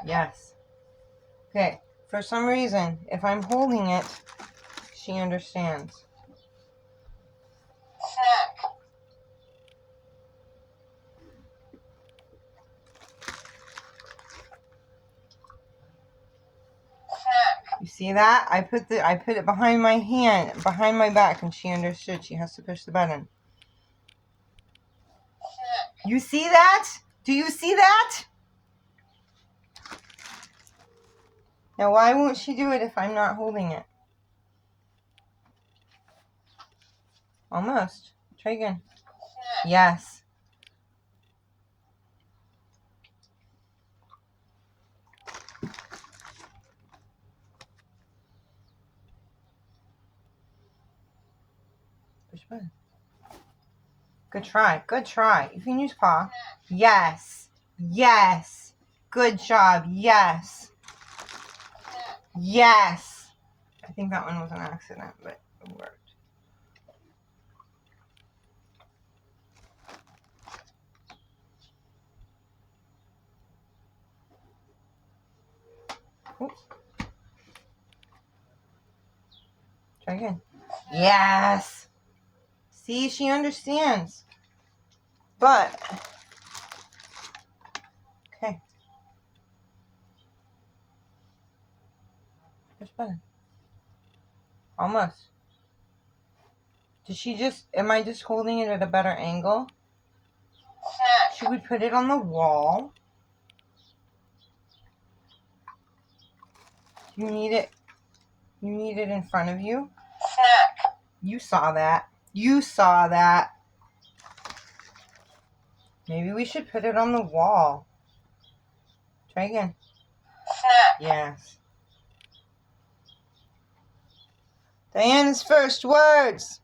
Yes. Okay. For some reason, if I'm holding it, she understands. Snack. Snack. You see that? I put it behind my hand, behind my back, and she understood. She has to push the button. Snack. You see that? Do you see that? Now, why won't she do it if I'm not holding it? Almost. Try again. Snack. Yes. Push button. Good try. Good try. You can use paw. Yes. Yes. Good job. Yes. Yes. I think that one was an accident, but it worked. Oops. Try again. Yes. See, she understands. But, okay. Push button. Almost. Am I just holding it at a better angle? Snack. Should we put it on the wall? You need it in front of you? Snack. You saw that. You saw that. Maybe we should put it on the wall. Try again. Snack. Yes. Diana's first words.